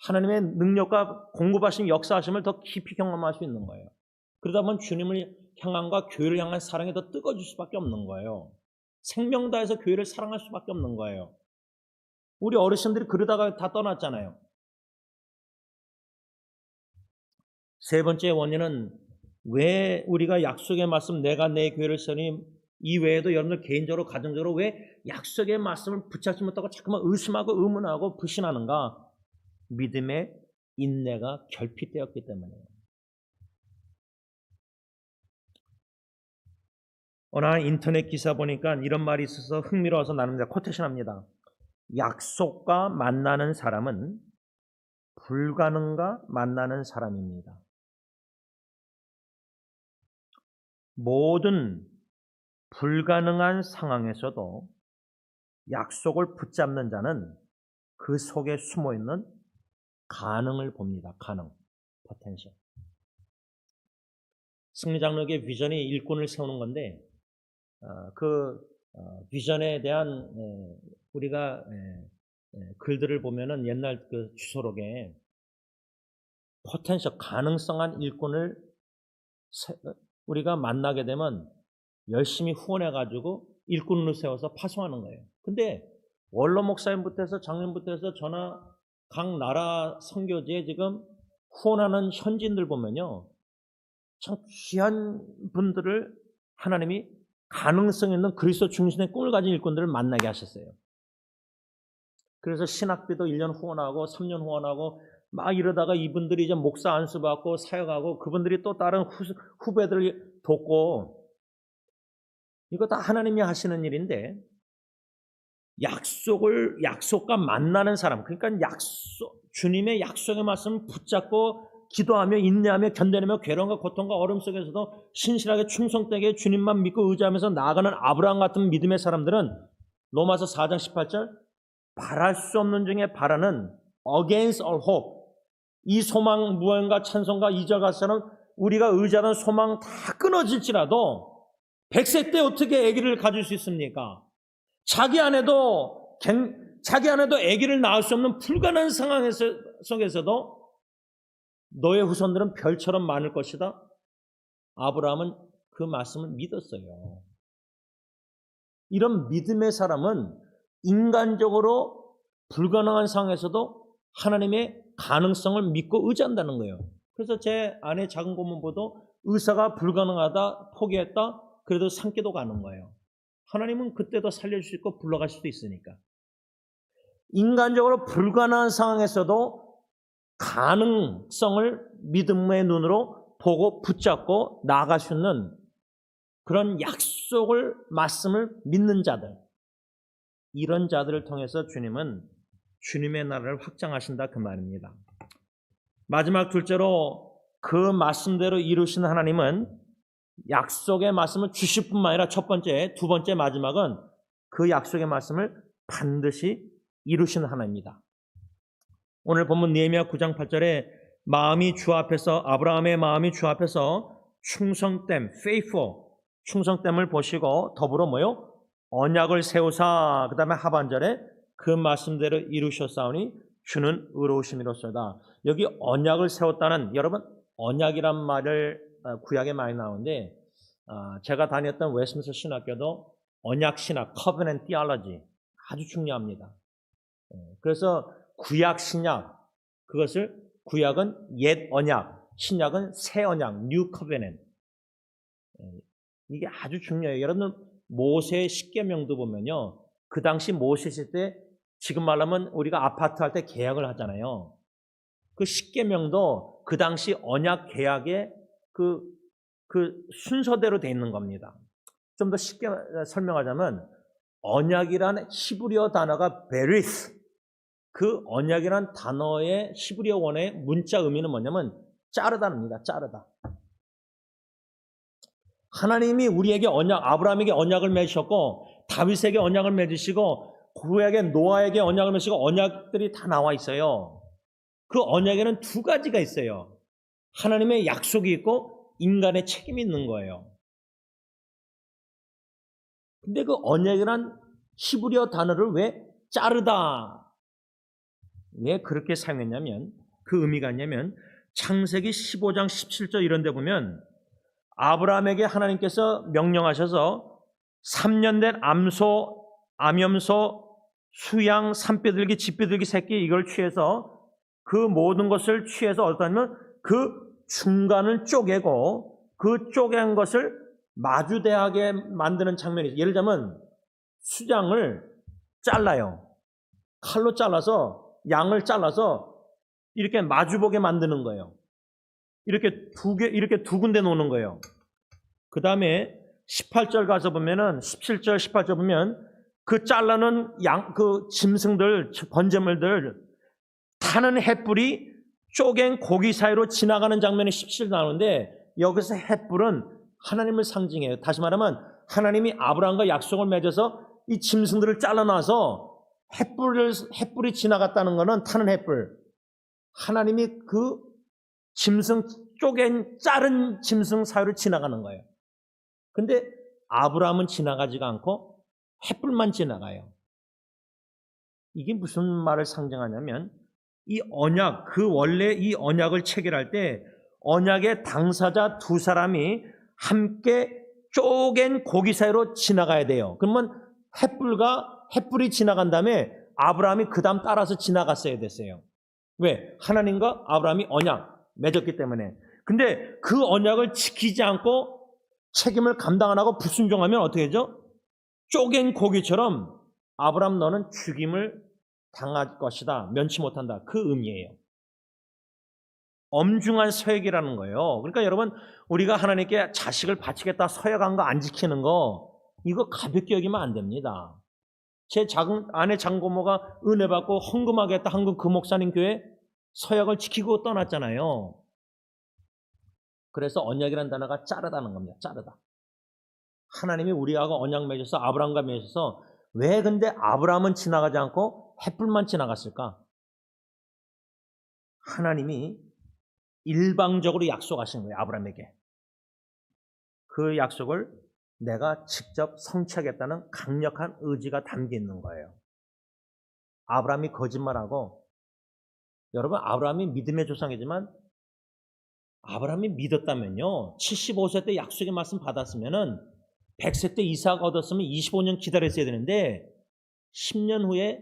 하나님의 능력과 공급하심, 역사하심을 더 깊이 경험할 수 있는 거예요. 그러다 보면 주님을 향한과 교회를 향한 사랑이 더 뜨거워질 수밖에 없는 거예요. 생명 다해서 교회를 사랑할 수밖에 없는 거예요. 우리 어르신들이 그러다가 다 떠났잖아요. 세 번째 원인은 왜 우리가 약속의 말씀 내가 내 교회를 세우니 이 외에도 여러분들 개인적으로 가정적으로 왜 약속의 말씀을 붙잡지 못하고 자꾸만 의심하고 의문하고 불신하는가? 믿음의 인내가 결핍되었기 때문이에요. 어느 인터넷 기사 보니까 이런 말이 있어서 흥미로워서 나는 코테이션합니다. 약속과 만나는 사람은 불가능과 만나는 사람입니다. 모든 불가능한 상황에서도 약속을 붙잡는 자는 그 속에 숨어있는 가능을 봅니다. 가능, 포텐셜. 승리장로의 비전이 일꾼을 세우는 건데 그 비전에 대한 우리가 글들을 보면은 옛날 그 주소록에 포텐셜, 가능성한 일꾼을 우리가 만나게 되면 열심히 후원해가지고 일꾼을 세워서 파송하는 거예요. 근데 원로 목사님부터 해서 장로님부터 해서 저나 각 나라 선교지에 지금 후원하는 현지인들 보면요, 참 귀한 분들을 하나님이 가능성 있는 그리스도 중심의 꿈을 가진 일꾼들을 만나게 하셨어요. 그래서 신학비도 1년 후원하고 3년 후원하고 막 이러다가 이분들이 이제 목사 안수받고 사역하고 그분들이 또 다른 후배들을 돕고, 이거 다 하나님이 하시는 일인데, 약속과 만나는 사람, 그러니까 주님의 약속의 말씀을 붙잡고 기도하며 인내하며 견뎌내며 괴로움과 고통과 어려움 속에서도 신실하게 충성되게 주님만 믿고 의지하면서 나아가는 아브라함 같은 믿음의 사람들은 로마서 4장 18절 바랄 수 없는 중에 바라는 against all hope, 이 소망 무언가 찬송가 2절 가서는 우리가 의지하는 소망 다 끊어질지라도 100세 때 어떻게 아기를 가질 수 있습니까? 자기 안에도 아기를 낳을 수 없는 불가능한 상황 속에서도 너의 후손들은 별처럼 많을 것이다. 아브라함은 그 말씀을 믿었어요. 이런 믿음의 사람은 인간적으로 불가능한 상황에서도 하나님의 가능성을 믿고 의지한다는 거예요. 그래서 제 아내 작은 고문보도 의사가 불가능하다 포기했다 그래도 산기도 가는 거예요. 하나님은 그때도 살려줄 수 있고 불러가실 수도 있으니까. 인간적으로 불가능한 상황에서도 가능성을 믿음의 눈으로 보고 붙잡고 나아갈 수 있는 그런 약속을, 말씀을 믿는 자들, 이런 자들을 통해서 주님은 주님의 나라를 확장하신다 그 말입니다. 마지막 둘째로 그 말씀대로 이루신 하나님은 약속의 말씀을 주실 뿐만 아니라 첫 번째, 두 번째, 마지막은 그 약속의 말씀을 반드시 이루시는 하나님입니다. 오늘 본문 느헤미야 9장 8절에 마음이 주 앞에서 아브라함의 마음이 주 앞에서 충성됨, faithful, 충성됨을 보시고 더불어 뭐요? 언약을 세우사. 그 다음에 하반절에 그 말씀대로 이루셨사오니 주는 의로우심이로소이다. 여기 언약을 세웠다는, 여러분 언약이란 말을 구약에 많이 나오는데 제가 다녔던 웨스민스터 신학교도 언약 신학, covenant theology 아주 중요합니다. 그래서 구약 신약, 그것을 구약은 옛 언약, 신약은 새 언약, new covenant. 이게 아주 중요해요. 여러분 모세의 십계명도 보면요, 그 당시 모세 시대, 지금 말하면 우리가 아파트 할 때 계약을 하잖아요. 그 십계명도 그 당시 언약 계약의 그 순서대로 돼 있는 겁니다. 좀 더 쉽게 설명하자면 언약이란 히브리어 단어가 베리스, 그 언약이란 단어의 히브리어 원어의 문자 의미는 뭐냐면 자르다입니다. 자르다. 하나님이 우리에게 언약, 아브라함에게 언약을 맺으셨고 다윗에게 언약을 맺으시고 구약에 노아에게 언약을 맺으시고 언약들이 다 나와 있어요. 그 언약에는 두 가지가 있어요. 하나님의 약속이 있고 인간의 책임이 있는 거예요. 근데 그 언약이란 히브리어 단어를 왜 자르다, 왜 그렇게 사용했냐면, 그 의미가 있냐면 창세기 15장 17절 이런 데 보면 아브라함에게 하나님께서 명령하셔서 3년 된 암소, 암염소, 수양, 산비둘기, 집비둘기 새끼 이걸 취해서 그 모든 것을 취해서 어떠냐면 그 중간을 쪼개고 그 쪼갠 것을 마주대하게 만드는 장면이 있어요. 예를 들자면 수장을 잘라요. 칼로 잘라서, 양을 잘라서 이렇게 마주보게 만드는 거예요. 이렇게 두 군데 놓는 거예요. 그 다음에 18절 가서 보면은 17절, 18절 보면 그 잘라는 그 짐승들, 번제물들 타는 횃불이 쪼갠 고기 사이로 지나가는 장면이 17절 나오는데 여기서 횃불은 하나님을 상징해요. 다시 말하면 하나님이 아브라함과 약속을 맺어서 이 짐승들을 잘라놔서 횃불이 지나갔다는 것은 타는 횃불. 하나님이 그 짐승 자른 짐승 사이로 지나가는 거예요. 근데 아브라함은 지나가지가 않고 횃불만 지나가요. 이게 무슨 말을 상징하냐면 이 언약, 원래 이 언약을 체결할 때 언약의 당사자 두 사람이 함께 쪼갠 고기 사이로 지나가야 돼요. 그러면 횃불이 지나간 다음에 아브라함이 그 다음 따라서 지나갔어야 됐어요. 왜? 하나님과 아브라함이 언약 맺었기 때문에. 근데 그 언약을 지키지 않고 책임을 감당 안 하고 불순종하면 어떻게 되죠? 쪼갠 고기처럼 아브라함 너는 죽임을 당할 것이다. 면치 못한다. 그 의미예요. 엄중한 서약이라는 거예요. 그러니까 여러분 우리가 하나님께 자식을 바치겠다 서약한 거 안 지키는 거 이거 가볍게 여기면 안 됩니다. 제 아내 장고모가 은혜 받고 헌금하겠다 한국 그 목사님 교회 서약을 지키고 떠났잖아요. 그래서 언약이라는 단어가 자르다는 겁니다. 자르다. 하나님이 우리하고 언약 맺어서 아브라함과 맺어서 왜 근데 아브라함은 지나가지 않고 횃불만 지나갔을까? 하나님이 일방적으로 약속하신 거예요. 아브라함에게. 그 약속을 내가 직접 성취하겠다는 강력한 의지가 담겨 있는 거예요. 아브라함이 거짓말하고, 여러분 아브라함이 믿음의 조상이지만 아브라함이 믿었다면요 75세 때 약속의 말씀 받았으면은 100세 때 이삭 얻었으면 25년 기다렸어야 되는데 10년 후에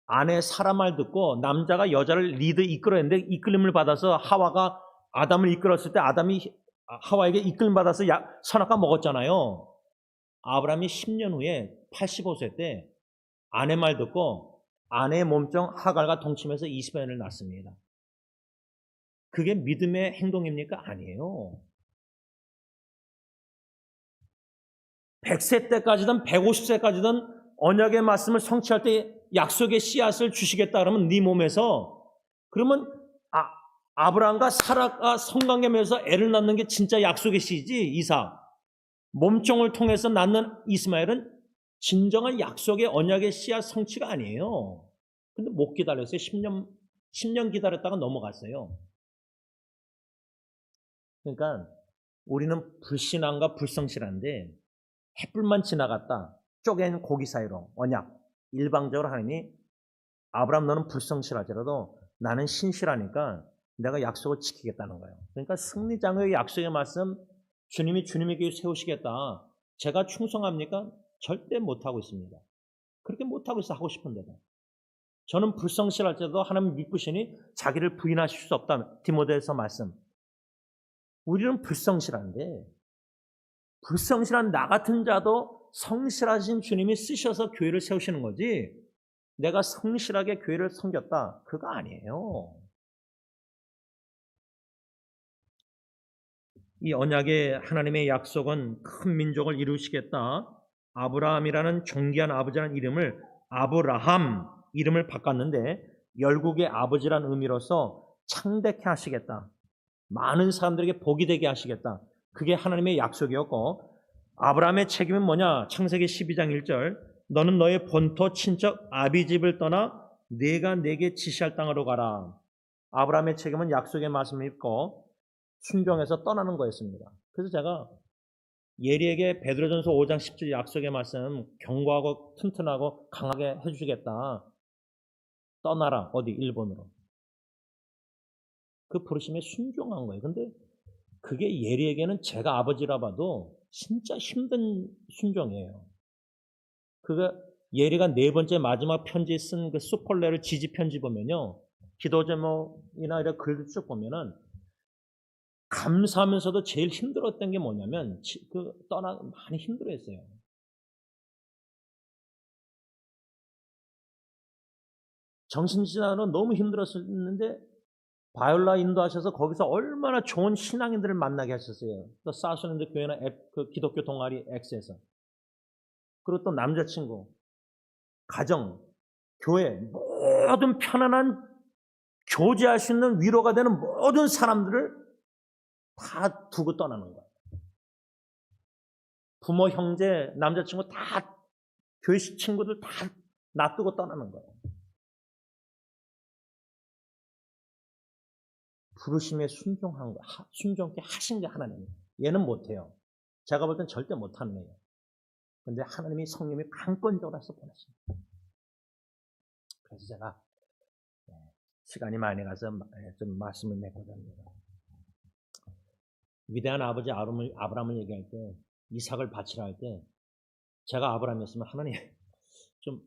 아내 사라 말 듣고 남자가 여자를 이끌었는데 이끌림을 받아서 하와가 아담을 이끌었을 때 아담이 하와에게 이끌림 받아서 선악과 먹었잖아요. 아브라함이 10년 후에 85세 때 아내 말 듣고 아내의 몸종 하갈과 동침해서 20년을 낳습니다. 그게 믿음의 행동입니까? 아니에요. 100세 때까지든 150세까지든 언약의 말씀을 성취할 때 약속의 씨앗을 주시겠다 그러면 네 몸에서, 그러면 아브라함과 사라가 성관계면서 애를 낳는 게 진짜 약속의 씨지. 이삭 몸종을 통해서 낳는 이스마엘은 진정한 약속의 언약의 씨앗 성취가 아니에요. 근데 못 기다렸어요. 10년 기다렸다가 넘어갔어요. 그러니까 우리는 불신앙과 불성실한데 햇불만 지나갔다. 쪼갠 고기 사이로 언약. 일방적으로 하나님이 아브라함 너는 불성실하더라도 나는 신실하니까 내가 약속을 지키겠다는 거예요. 그러니까 승리장의 약속의 말씀 주님이 주님의 교회 세우시겠다. 제가 충성합니까? 절대 못하고 있습니다. 그렇게 못하고 있어 하고 싶은데도. 저는 불성실할 때도 하나님 믿으시니 자기를 부인하실 수 없다. 디모데에서 말씀. 우리는 불성실한데 불성실한 나 같은 자도 성실하신 주님이 쓰셔서 교회를 세우시는 거지 내가 성실하게 교회를 섬겼다. 그거 아니에요. 이 언약의 하나님의 약속은 큰 민족을 이루시겠다. 아브라함이라는 존귀한 아버지라는 이름을 아브라함 이름을 바꿨는데 열국의 아버지란 의미로서 창대케 하시겠다. 많은 사람들에게 복이 되게 하시겠다. 그게 하나님의 약속이었고 아브라함의 책임은 뭐냐? 창세기 12장 1절 너는 너의 본토 친척 아비집을 떠나 내가 내게 지시할 땅으로 가라. 아브라함의 책임은 약속의 말씀을 입고 순종해서 떠나는 거였습니다. 그래서 제가 예리에게 베드로전서 5장 10절 약속의 말씀 견고하고 튼튼하고 강하게 해주시겠다. 떠나라. 어디? 일본으로. 그 부르심에 순종한 거예요. 근데 그게 예리에게는 제가 아버지라 봐도 진짜 힘든 순종이에요. 그가 예리가 네 번째 마지막 편지에 쓴 그 수폴레를 지지 편지 보면요. 기도 제목이나 이런 글들 쭉 보면은 감사하면서도 제일 힘들었던 게 뭐냐면 많이 힘들어했어요. 정신진단으로 너무 힘들었었는데 바이올라 인도하셔서 거기서 얼마나 좋은 신앙인들을 만나게 하셨어요. 또 사우스랜드 교회나 그 기독교 동아리 X에서. 그리고 또 남자친구, 가정, 교회 모든 편안한 교제할 수 있는 위로가 되는 모든 사람들을 다 두고 떠나는 거예요. 부모, 형제, 남자친구 다 교회 친구들 다 놔두고 떠나는 거예요. 부르심에 순종한 거, 순종케 하신 게 하나님이에요. 얘는 못해요. 제가 볼 땐 절대 못하는 거예요. 근데 하나님이 성령이 강권적으로 해서 보냈습니다. 그래서 제가 시간이 많이 가서 좀 말씀을 내고자 합니다. 위대한 아버지 아브라함을 얘기할 때 이삭을 바치라 할 때 제가 아브라함이었으면 하나님 좀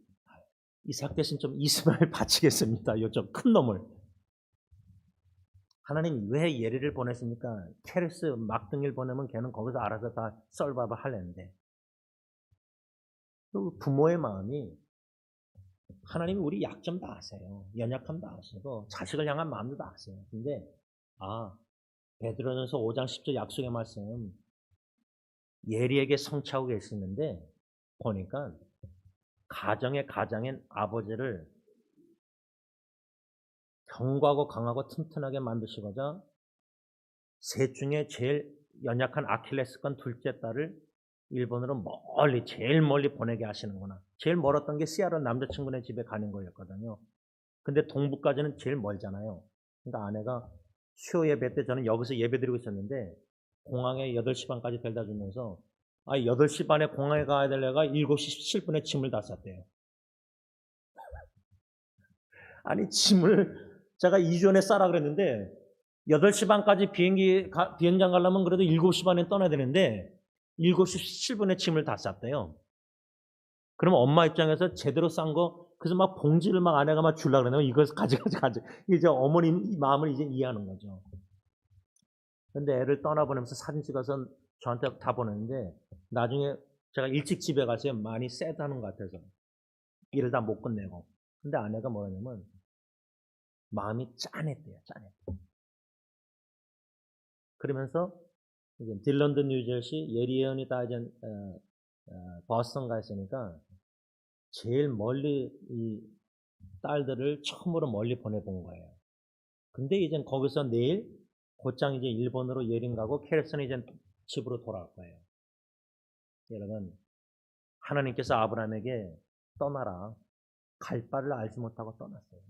이삭 대신 좀 이스마엘 바치겠습니다. 요 좀 큰 놈을. 하나님 왜 예리를 보냈습니까? 케레스 막둥이를 보내면 걔는 거기서 알아서 다 썰밥을 하려는데 부모의 마음이 하나님이 우리 약점 다 아세요. 연약함 다 아시고 자식을 향한 마음도 다 아세요. 근데 베드로전서 5장 10절 약속의 말씀 예리에게 성취하고 계시는데 보니까 가장인 아버지를 견고하고 강하고 튼튼하게 만드시고자 셋 중에 제일 연약한 아킬레스건 둘째 딸을 일본으로 제일 멀리 보내게 하시는구나. 제일 멀었던 게 시아로 남자친구네 집에 가는 거였거든요. 근데 동부까지는 제일 멀잖아요. 그러니까 아내가 수요 예배 때 저는 여기서 예배 드리고 있었는데 공항에 8시 반까지 데려다 주면서 8시 반에 공항에 가야 될 애가 7시 17분에 짐을 다 쌌대요. 아니 짐을 제가 2주 전에 싸라 그랬는데 8시 반까지 비행장 가려면 그래도 7시 반에 떠나야 되는데 7시 17분에 짐을 다 쌌대요. 그러면 엄마 입장에서 제대로 싼 거 그래서 막 봉지를 막 아내가 막 주려고 그러네요. 이걸 가져. 이제 어머니 마음을 이제 이해하는 거죠. 근데 애를 떠나보내면서 사진 찍어서 저한테 다 보냈는데 나중에 제가 일찍 집에 가서 많이 쎄다는 것 같아서 일을 다 못 끝내고. 근데 아내가 뭐냐면 마음이 짠했대요. 그러면서 이제 딜런드 뉴저시 예리언이 다 이제 버스턴 가 있으니까 제일 멀리 이 딸들을 처음으로 멀리 보내본 거예요. 근데 이제 거기서 내일 곧장 이제 일본으로 예린 가고 캐릭슨은 이제 집으로 돌아올 거예요. 여러분 하나님께서 아브라함에게 떠나라 갈 바를 알지 못하고 떠났어요.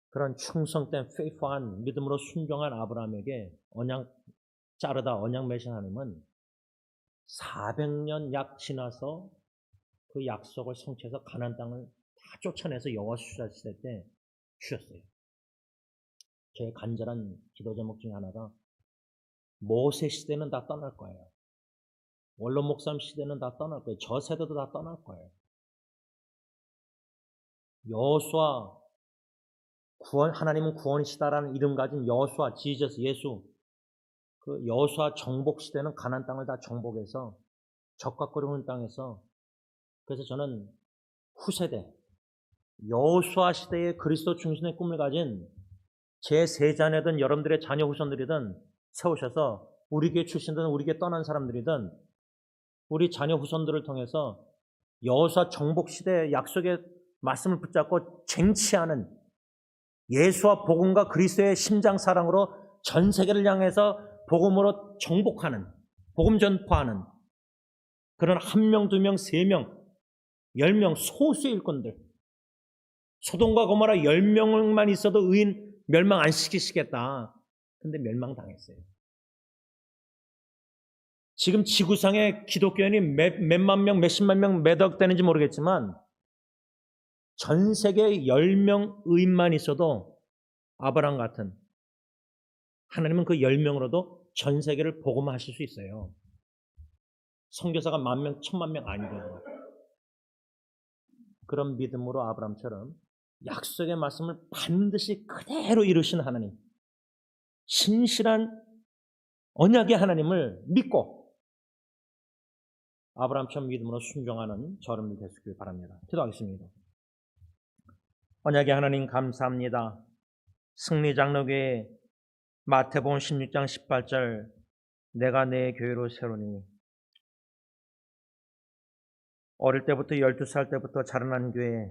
그런 충성된 페이프한 믿음으로 순종한 아브라함에게 언약 자르다 언약 맺은 하나님은 400년 약 지나서 그 약속을 성취해서 가나안 땅을 다 쫓아내서 여호와 시대 때 주셨어요. 저의 간절한 기도 제목 중에 하나가 모세 시대는 다 떠날 거예요. 원로 목사님 시대는 다 떠날 거예요. 저 세대도 다 떠날 거예요. 여호수아 구원 하나님은 구원이시다라는 이름 가진 여호수아 지저스 예수 그 여호수아 정복 시대는 가나안 땅을 다 정복해서 적각거리는 땅에서 그래서 저는 후세대 여호수아 시대의 그리스도 중심의 꿈을 가진 제 세 자녀든 여러분들의 자녀 후손들이든 세우셔서 우리 교회 출신든 우리 교회 떠난 사람들이든 우리 자녀 후손들을 통해서 여호수아 정복 시대의 약속의 말씀을 붙잡고 쟁취하는 예수와 복음과 그리스도의 심장 사랑으로 전 세계를 향해서 복음으로 정복하는 복음 전파하는 그런 1명, 2명, 3명, 10명 소수의 일꾼들 소돔과 고모라 10명만 있어도 의인 멸망 안 시키시겠다. 근데 멸망당했어요. 지금 지구상의 기독교인이 몇만 명, 몇십만 명, 몇억 되는지 모르겠지만 전 세계 10명 의인만 있어도 아브라함 같은 하나님은 그 10명으로도 전 세계를 복음하실 수 있어요. 선교사가 10,000명, 10,000명 아니거든요. 그런 믿음으로 아브라함처럼 약속의 말씀을 반드시 그대로 이루신 하나님, 신실한 언약의 하나님을 믿고 아브라함처럼 믿음으로 순종하는 저러분들 되시길 바랍니다. 기도하겠습니다. 언약의 하나님 감사합니다. 승리장로교회 마태복음 16장 18절 내가 내 교회로 세우니 어릴 때부터 12살 때부터 자라난 교회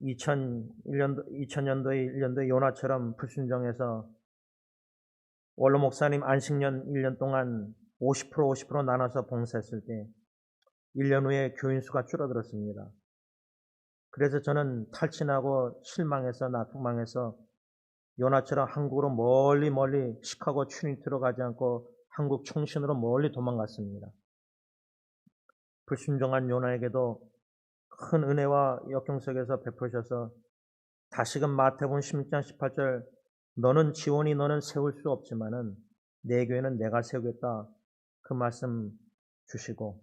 2000년도에 1년도에 요나처럼 불순종해서 원로 목사님 안식년 1년 동안 50% 나눠서 봉사했을 때 1년 후에 교인 수가 줄어들었습니다. 그래서 저는 탈진하고 실망해서 낙망해서 요나처럼 한국으로 멀리 시카고 트리니티로 가지 않고 한국 총신으로 멀리 도망갔습니다. 불순종한 요나에게도 큰 은혜와 역경 속에서 베푸셔서 다시금 마태복음 16장 18절 너는 지원이 너는 세울 수 없지만은 내 교회는 내가 세우겠다 그 말씀 주시고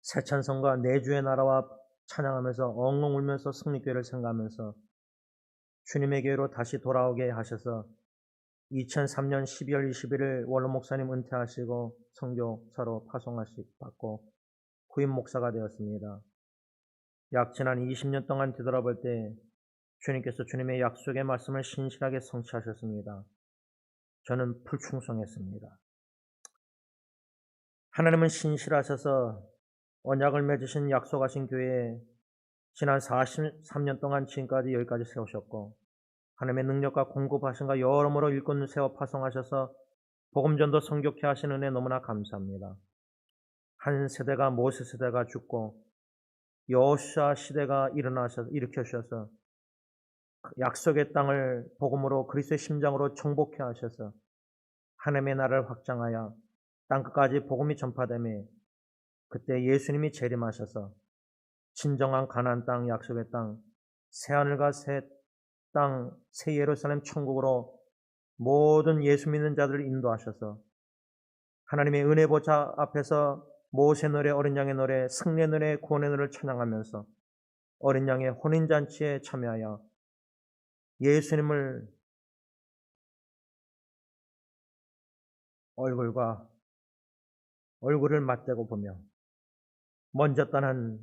새 찬송과 내 주의 나라와 찬양하면서 엉엉 울면서 승리교회를 생각하면서 주님의 교회로 다시 돌아오게 하셔서 2003년 12월 21일 원로 목사님 은퇴하시고 선교사로 파송받고 후임 목사가 되었습니다. 약 지난 20년 동안 뒤돌아볼 때 주님께서 주님의 약속의 말씀을 신실하게 성취하셨습니다. 저는 불충성했습니다. 하나님은 신실하셔서 언약을 맺으신 약속하신 교회에 지난 43년 동안 지금까지 여기까지 세우셨고 하나님의 능력과 공급하신가 여러모로 일꾼 세워 파송하셔서 복음전도 성교케 하신 은혜 너무나 감사합니다. 한 세대가 모세 세대가 죽고 여호수아 시대가 일으켜주셔서 약속의 땅을 복음으로 그리스도의 심장으로 정복케 하셔서 하나님의 나라를 확장하여 땅끝까지 복음이 전파되며 그때 예수님이 재림하셔서 진정한 가나안 땅 약속의 땅 새하늘과 새 땅 새 예루살렘 천국으로 모든 예수 믿는 자들을 인도하셔서 하나님의 은혜 보좌 앞에서 모세 노래 어린 양의 노래 승리의 노래 구원의 노래를 찬양하면서 어린 양의 혼인잔치에 참여하여 예수님을 얼굴을 맞대고 보며 먼저 떠난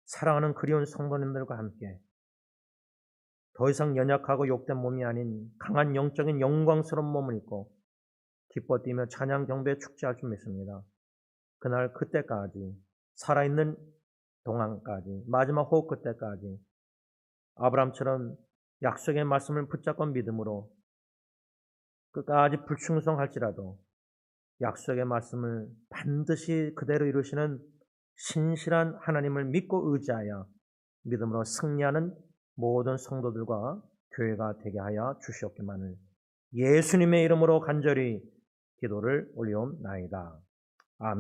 사랑하는 그리운 성도님들과 함께 더 이상 연약하고 욕된 몸이 아닌 강한 영적인 영광스러운 몸을 입고 기뻐 뛰며 찬양 경배에 축제할 줄 믿습니다. 그날 그때까지 살아있는 동안까지 마지막 호흡 그때까지 아브라함처럼 약속의 말씀을 붙잡고 믿음으로 끝까지 불충성할지라도 약속의 말씀을 반드시 그대로 이루시는 신실한 하나님을 믿고 의지하여 믿음으로 승리하는 모든 성도들과 교회가 되게 하여 주시옵기만을 예수님의 이름으로 간절히 기도를 올리옵나이다.